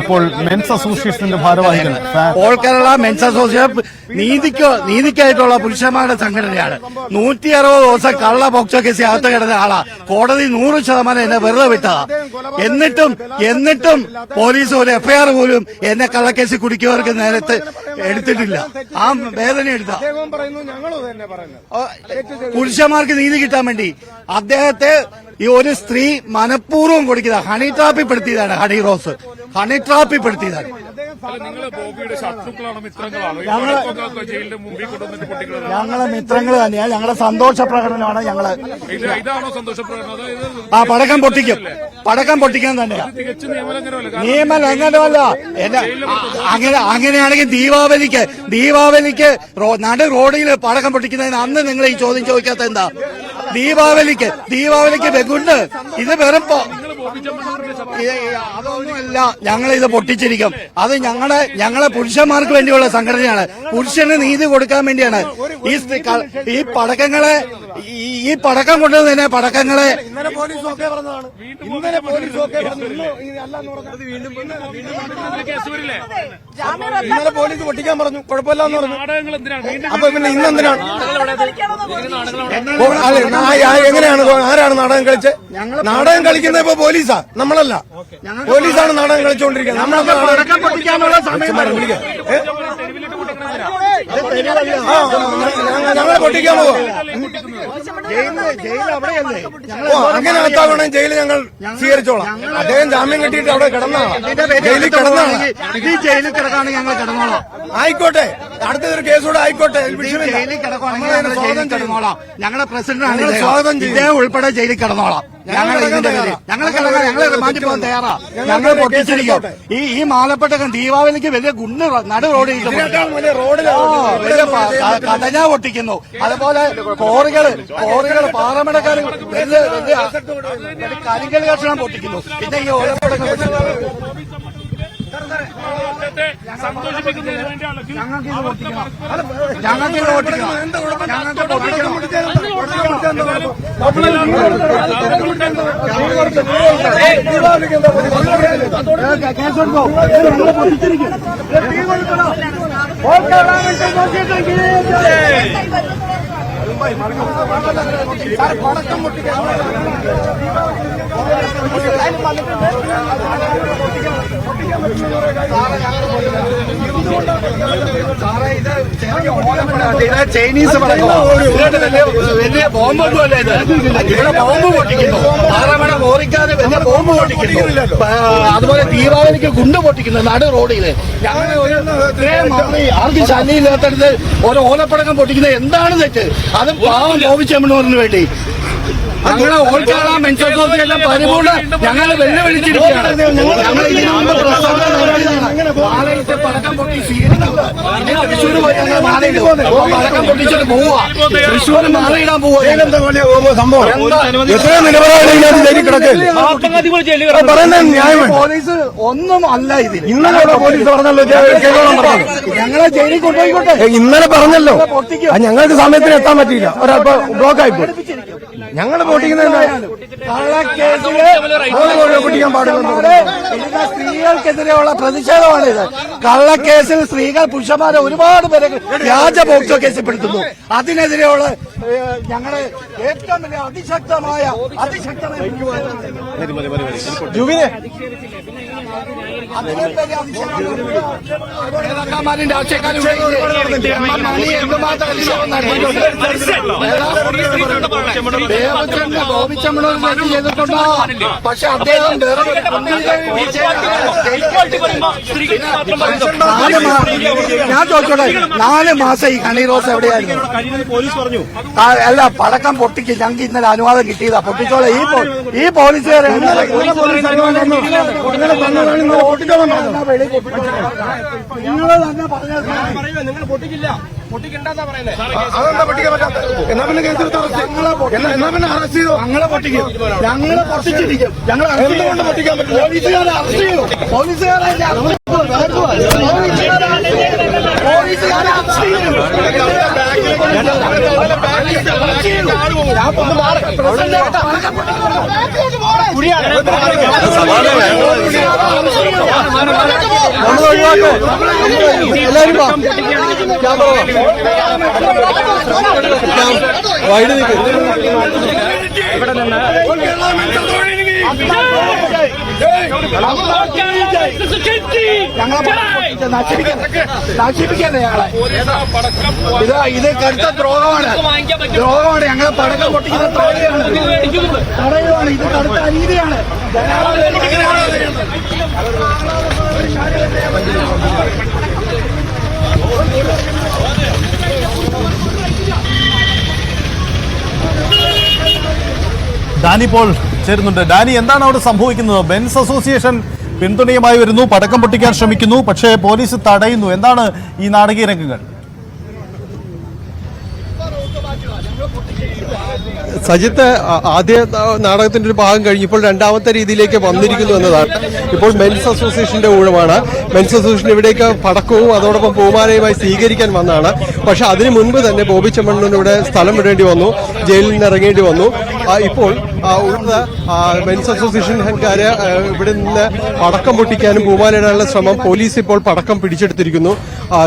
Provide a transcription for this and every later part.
ഇപ്പോൾ മെൻസ് അസോസിയേഷന്റെ ഭാരവാഹികൾ ഓൾ കേരള മെൻസ് അസോസിയേഷൻ നീതിക്കായിട്ടുള്ള പുരുഷന്മാരുടെ സംഘടനയാണ്. 160 ദിവസം കള്ള പോക്സോ കേസ് അകത്ത് കിടന്ന ആളാ. കോടതി 100% എന്നെ വെറുതെ വിട്ടതാ. എന്നിട്ടും പോലീസ് ഒരു എഫ്ഐആർ പോലും എന്നെ കള്ളക്കേസ് കുടിക്കുന്നവർക്ക് നേരത്തെ എടുത്തിട്ടില്ല. ആ വേദന എടുത്ത പുരുഷന്മാർക്ക് നീതി കിട്ടാൻ വേണ്ടി അദ്ദേഹത്തെ ഈ ഒരു സ്ത്രീ മനഃപൂർവ്വം കൊടുക്കുക ഹണി ട്രാപ്പിൽപ്പെടുത്തിയതാണ്. ഹണി റോസ് ഹണി ട്രാപ്പിൽപ്പെടുത്തിയതാണ്. ഞങ്ങളെ മിത്രങ്ങൾ തന്നെയാണ്. ഞങ്ങളെ സന്തോഷ പ്രകടനമാണ്. ഞങ്ങള് പടക്കം പൊട്ടിക്കാൻ തന്നെയാണ്. നിയമലംഘനമല്ല. അങ്ങനെയാണെങ്കിൽ ദീപാവലിക്ക് നട റോഡിൽ പടക്കം പൊട്ടിക്കുന്നതിന് അന്ന് നിങ്ങൾ ഈ ചോദ്യം ചോദിക്കാത്ത എന്താ? ദീപാവലിക്ക് വെഗുണ്ട്. ഇത് വെറുപ്പോ അതൊന്നുമല്ല. ഞങ്ങളിത് പൊട്ടിച്ചിരിക്കും. അത് ഞങ്ങളെ പുരുഷന്മാർക്ക് വേണ്ടിയുള്ള സംഘടനയാണ്. പുരുഷന് നീതി കൊടുക്കാൻ വേണ്ടിയാണ് ഈ പടക്കം കൊണ്ടുവന്ന് തന്നെ പടക്കങ്ങളെ ഇന്നലെ പോലീസ് പൊട്ടിക്കാൻ പറഞ്ഞു, കുഴപ്പമില്ലെന്ന് പറഞ്ഞു. അപ്പൊ പിന്നെ ഇന്നെന്തിനാണ്? എങ്ങനെയാണ്? ആരാണ് നാടകം കളിച്ച്? നാടകം കളിക്കുന്നത് ഇപ്പൊ പോലീസാ, നമ്മളല്ല. പോലീസാണ് നാടകം കളിച്ചുകൊണ്ടിരിക്കുന്നത്. ഞങ്ങളെ പൊട്ടിക്കാൻ പോവാ. അങ്ങനെ അകത്താവണം ജയില് ഞങ്ങൾ സ്വീകരിച്ചോളാം. അദ്ദേഹം ജാമ്യം കിട്ടിയിട്ട് അവിടെ കിടന്നാണ്, ജയിലിൽ കിടന്നാണ്. ജയിലിൽ കിടക്കാണ് ഞങ്ങൾ കിടന്നോളാം. ആയിക്കോട്ടെ, അടുത്തൊരു കേസൂടെ ആയിക്കോട്ടെ. ജയിലിൽ കിടന്നോളാം. ഞങ്ങളുടെ പ്രസിഡന്റാണ് സ്വാഗതം ഇദ്ദേഹം ഉൾപ്പെടെ ജയിലിൽ കിടന്നോളാം. ഞങ്ങൾ മാറ്റി പോകാൻ തയ്യാറാ. ഞങ്ങൾ പൊട്ടിച്ചിരിക്കും. ഈ മാലപ്പെട്ടകം ദീപാവലിക്ക് വലിയ ഗുണ്ട് നടു റോഡിൽ വലിയ കടഞ്ഞ പൊട്ടിക്കുന്നു. അതുപോലെ കോറികള് പാറമടക്കാർ വലിയ കരിങ്കൽ കഷണം പൊട്ടിക്കുന്നു. പിന്നെ ഈ ഓലപ്പടക്കം ഞങ്ങൾക്ക് പൊട്ടിക്കണം. പടക്കം പൊട്ടിക്കാൻ ചൈനീസ് വലിയ ബോംബൊന്നും അല്ല ഇത്. ഇവിടെ ബോംബ് പൊട്ടിക്കുന്നു. പാറമട മോറിക്കാതെ വലിയ ബോംബ് പൊട്ടിക്കുന്നു. അതുപോലെ ദീപാവലിക്ക് ഗുണ്ട് പൊട്ടിക്കുന്നു നടു റോഡില്. ഞങ്ങൾ ആർക്കും ശല്യമില്ലാത്തടുത്ത് ഓരോ ഓലപ്പടക്കം പൊട്ടിക്കുന്നത് എന്താണ് തെറ്റ്? അത് പാവം ലോപിച്ചെമ്മണൂറിന് വേണ്ടി ഞങ്ങളെ ഓൾ കേരള മെൻസ് അസോസിയേഷൻ എല്ലാം പരിപൂർണ്ണ ഞങ്ങളെ വെല്ലുവിളിച്ചിരിക്കുകയാണ്. ഞങ്ങൾ ഇതിനു മുമ്പ് മാലയിട്ട് പടക്കം പൊട്ടി സ്വീകരിക്കുന്നത്. തൃശ്ശൂർ പോയി ഞങ്ങൾ മാലയിട്ട് പടക്കം പൊട്ടിച്ചിട്ട് പോവുക. തൃശ്ശൂർ മാലയിടാൻ പോവുക. പോലീസ് ഒന്നും അല്ല ഇതിൽ. ഇന്നലെ പോലീസ് പറഞ്ഞല്ലോ ഞങ്ങളെ ജയിലിൽ കൊണ്ടുപോയിക്കോട്ടെ. ഇന്നലെ പറഞ്ഞല്ലോ ഞങ്ങൾക്ക് സമയത്തിന് എത്താൻ പറ്റിയില്ല. ഒരല്പ ബ്ലോക്കായി പോയി. ഞങ്ങൾ പൊട്ടിക്കുന്നത് പൊട്ടിക്കാൻ പാടില്ല. സ്ത്രീകൾക്കെതിരെയുള്ള പ്രതിഷേധമാണിത്. കള്ളക്കേസിൽ സ്ത്രീകൾ പുരുഷന്മാരെ ഒരുപാട് പേരെ വ്യാജ പോക്സോ കേസിൽപ്പെടുത്തുന്നു. അതിനെതിരെയുള്ള ഞങ്ങള് ഏറ്റവും വലിയ അതിശക്തമായ നേതാക്കന്മാരിന്റെ ആശയക്കാരും ചെയ്തിട്ടുണ്ടോ? പക്ഷെ അദ്ദേഹം ഞാൻ ചോദിച്ചോട്ടെ, 4 മാസം ഈ ഹണി റോസ് എവിടെയായിരുന്നു? അല്ല, പടക്കം പൊട്ടിക്ക് ഞങ്ങൾക്ക് ഇന്നലെ അനുവാദം കിട്ടിയതാ. പൊട്ടിച്ചോളെ. ഈ പോലീസുകാരെ നിങ്ങൾ തന്നെ പറഞ്ഞാൽ നിങ്ങൾ പൊട്ടിക്കില്ല, പൊട്ടിക്കണ്ടെന്നാ പറയുന്നത്. അതെന്താ പൊട്ടിക്കാൻ പറ്റാത്ത? എന്നാ പിന്നെ കേസെടുത്ത് എന്നാ പിന്നെ അറസ്റ്റ് ചെയ്തോ? ഞങ്ങളെ പൊട്ടിക്കും. ഞങ്ങളെ പൊട്ടിച്ചിരിക്കും. ഞങ്ങൾ എന്തുകൊണ്ട് പൊട്ടിക്കാൻ പറ്റില്ല? പോലീസുകാരെ അറസ്റ്റ് ചെയ്യും. പോലീസുകാരെ അറസ്റ്റ് ചെയ്യും. വൈഡ് നിൽക്കും. നശിപ്പിക്കല്ലേ ഞങ്ങളെ? ഇത് കടുത്ത ദ്രോഹമാണ്. ഞങ്ങളെ പടക്കം പൊട്ടിക്കുന്ന തടയുവാണ്. ഇത് കടുത്ത അനീതിയാണ്. ഡാനി പോൾ ചേരുന്നുണ്ട്. ഡാനി, എന്താണ് അവിടെ സംഭവിക്കുന്നത്? ബെൻസ് അസോസിയേഷൻ പിന്തുണയുമായി വരുന്നു, പടക്കം പൊട്ടിക്കാൻ ശ്രമിക്കുന്നു, പക്ഷേ പോലീസ് തടയുന്നു. എന്താണ് ഈ നാടകീയ രംഗങ്ങൾ? സജിത്ത്, ആദ്യ നാടകത്തിന്റെ ഒരു ഭാഗം കഴിഞ്ഞപ്പോൾ രണ്ടാമത്തെ രീതിയിലേക്ക് വന്നിരിക്കുന്നു എന്നതാണ്. ഇപ്പോൾ മെൻസ് അസോസിയേഷന്റെ ഊഴമാണ്. മെൻസ് അസോസിയേഷൻ ഇവിടേക്ക് പടക്കവും അതോടൊപ്പം പൂമാലയുമായി സ്വീകരിക്കാൻ വന്നതാണ്. പക്ഷെ അതിനു മുൻപ് തന്നെ ബോബി ചെമ്മണ്ണൂരിന് ഇവിടെ സ്ഥലം വിടേണ്ടി വന്നു, ജയിലിൽ നിന്ന് ഇറങ്ങേണ്ടി വന്നു. ഇപ്പോൾ ഉള്ള മെൻസ് അസോസിയേഷൻകാര് ഇവിടെ നിന്ന് പടക്കം പൊട്ടിക്കാനും പൂമാലയിടാനുള്ള ശ്രമം പോലീസ് ഇപ്പോൾ പടക്കം പിടിച്ചെടുത്തിരിക്കുന്നു.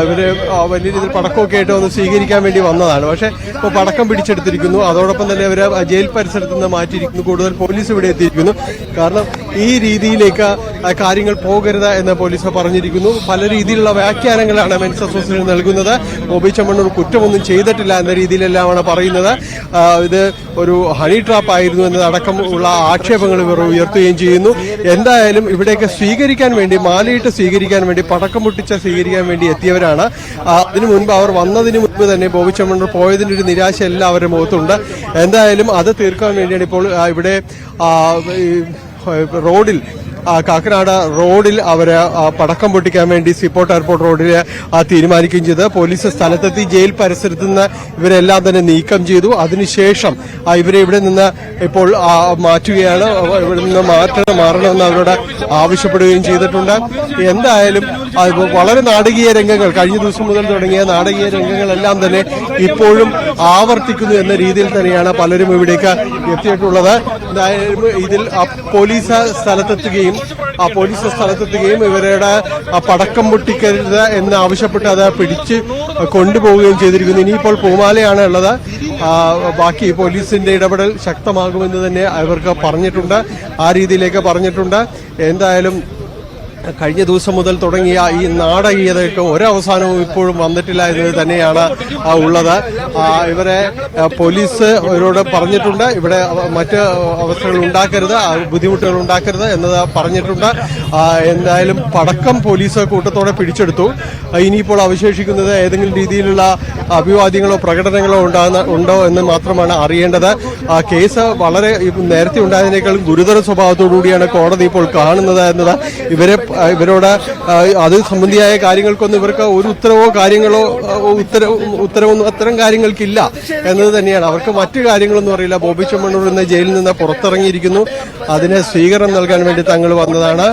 ഇവര് വലിയ രീതിയിൽ പടക്കമൊക്കെ ആയിട്ട് വന്ന് സ്വീകരിക്കാൻ വേണ്ടി വന്നതാണ്. പക്ഷെ ഇപ്പോൾ പടക്കം പിടിച്ചെടുത്തിരിക്കുന്നു. അതോടൊപ്പം തന്നെ അവര് ജയിൽ പരിസരത്ത് നിന്ന് മാറ്റിയിരിക്കുന്നു. കൂടുതൽ പോലീസ് ഇവിടെ എത്തിയിരിക്കുന്നു. കാരണം ഈ രീതിയിലേക്ക് കാര്യങ്ങൾ പോകരുത് എന്ന് പോലീസ് പറഞ്ഞിരിക്കുന്നു. പല രീതിയിലുള്ള വ്യാഖ്യാനങ്ങളാണ് മെൻസ് അസോസിയേഷൻ നൽകുന്നത്. ബോബി ചെമ്മണ്ണൂർ കുറ്റമൊന്നും ചെയ്തിട്ടില്ല എന്ന രീതിയിലെല്ലാമാണ് പറയുന്നത്. ഇത് ഒരു ഹണി ട്രാപ്പ് ആയിരുന്നു എന്നതടക്കം ഉള്ള ആക്ഷേപങ്ങൾ ഇവർ ഉയർത്തുകയും ചെയ്യുന്നു. എന്തായാലും ഇവിടേക്ക് സ്വീകരിക്കാൻ വേണ്ടി, മാലയിട്ട് സ്വീകരിക്കാൻ വേണ്ടി, പടക്കം പൊട്ടിച്ച സ്വീകരിക്കാൻ വേണ്ടി എത്തിയവരാണ്. അതിനു മുൻപ് അവർ വന്നതിന് മുൻപ് തന്നെ ബോബി ചെമ്മണ്ണൂർ പോയതിന്റെ ഒരു നിരാശ എല്ലാവരുടെ മുഖത്തുണ്ട്. എന്തായാലും അത് തീർക്കാൻ വേണ്ടിയാണ് ഇപ്പോൾ ഇവിടെ റോഡിൽ, കാക്കനാട് റോഡിൽ അവര് പടക്കം പൊട്ടിക്കാൻ വേണ്ടി സീപോർട്ട് എയർപോർട്ട് റോഡിൽ തീരുമാനിക്കുകയും ചെയ്ത് പോലീസ് സ്ഥലത്തെത്തി ജയിൽ പരിസരത്ത് നിന്ന് ഇവരെല്ലാം തന്നെ നീക്കം ചെയ്തു. അതിനുശേഷം ഇവരെ ഇവിടെ നിന്ന് ഇപ്പോൾ മാറ്റുകയാണ്. ഇവിടെ നിന്ന് മാറണമെന്ന് അവരോട് ആവശ്യപ്പെടുകയും ചെയ്തിട്ടുണ്ട്. എന്തായാലും വളരെ നാടകീയ രംഗങ്ങൾ, കഴിഞ്ഞ ദിവസം മുതൽ തുടങ്ങിയ നാടകീയ രംഗങ്ങളെല്ലാം തന്നെ ഇപ്പോഴും ആവർത്തിക്കുന്നു എന്ന രീതിയിൽ തന്നെയാണ് പലരും ഇവിടേക്ക് എത്തിയിട്ടുള്ളത്. എന്തായാലും ഇതിൽ പോലീസ് സ്ഥലത്തെത്തുകയും ഇവരുടെ പടക്കം പൊട്ടിക്കരുത് എന്ന് ആവശ്യപ്പെട്ട് അത് പിടിച്ച് കൊണ്ടുപോവുകയും ചെയ്തിരിക്കുന്നു. ഇനിയിപ്പോൾ പൂമാലയാണ് ഉള്ളത്. ബാക്കി പോലീസിന്റെ ഇടപെടൽ ശക്തമാകുമെന്ന് തന്നെ അവർക്ക് പറഞ്ഞിട്ടുണ്ട്, ആ രീതിയിലേക്ക് പറഞ്ഞിട്ടുണ്ട്. എന്തായാലും കഴിഞ്ഞ ദിവസം മുതൽ തുടങ്ങിയ ഈ നാടകീയതയ്ക്ക് ഒരവസാനവും ഇപ്പോഴും വന്നിട്ടില്ല എന്നത് തന്നെയാണ് ഉള്ളത്. ഇവരെ പോലീസ് ഇവരോട് പറഞ്ഞിട്ടുണ്ട്, ഇവിടെ മറ്റ് അവസ്ഥകൾ ഉണ്ടാക്കരുത്, ബുദ്ധിമുട്ടുകൾ ഉണ്ടാക്കരുത് എന്നത് പറഞ്ഞിട്ടുണ്ട്. എന്തായാലും പടക്കം പോലീസ് കൂട്ടത്തോടെ പിടിച്ചെടുത്തു. ഇനിയിപ്പോൾ അവശേഷിക്കുന്നത് ഏതെങ്കിലും രീതിയിലുള്ള അഭിവാദ്യങ്ങളോ പ്രകടനങ്ങളോ ഉണ്ടോ എന്ന് മാത്രമാണ് അറിയേണ്ടത്. കേസ് വളരെ നേരത്തെ ഉണ്ടായതിനേക്കാൾ ഗുരുതര സ്വഭാവത്തോടുകൂടിയാണ് കോടതി ഇപ്പോൾ കാണുന്നത് എന്നത്. ഇവരോട് അത് സംബന്ധിയായ കാര്യങ്ങൾക്കൊന്നും ഇവർക്ക് ഒരു ഉത്തരവോ കാര്യങ്ങളോ ഉത്തരവൊന്നും അത്തരം കാര്യങ്ങൾക്കില്ല എന്നത് തന്നെയാണ്. അവർക്ക് മറ്റു കാര്യങ്ങളൊന്നും അറിയില്ല. ബോബി ചെമ്മണ്ണൂർ എന്ന ജയിലിൽ നിന്ന് പുറത്തിറങ്ങിയിരിക്കുന്നു. അതിന് സ്വീകരണം നൽകാൻ വേണ്ടി തങ്ങൾ വന്നതാണ്.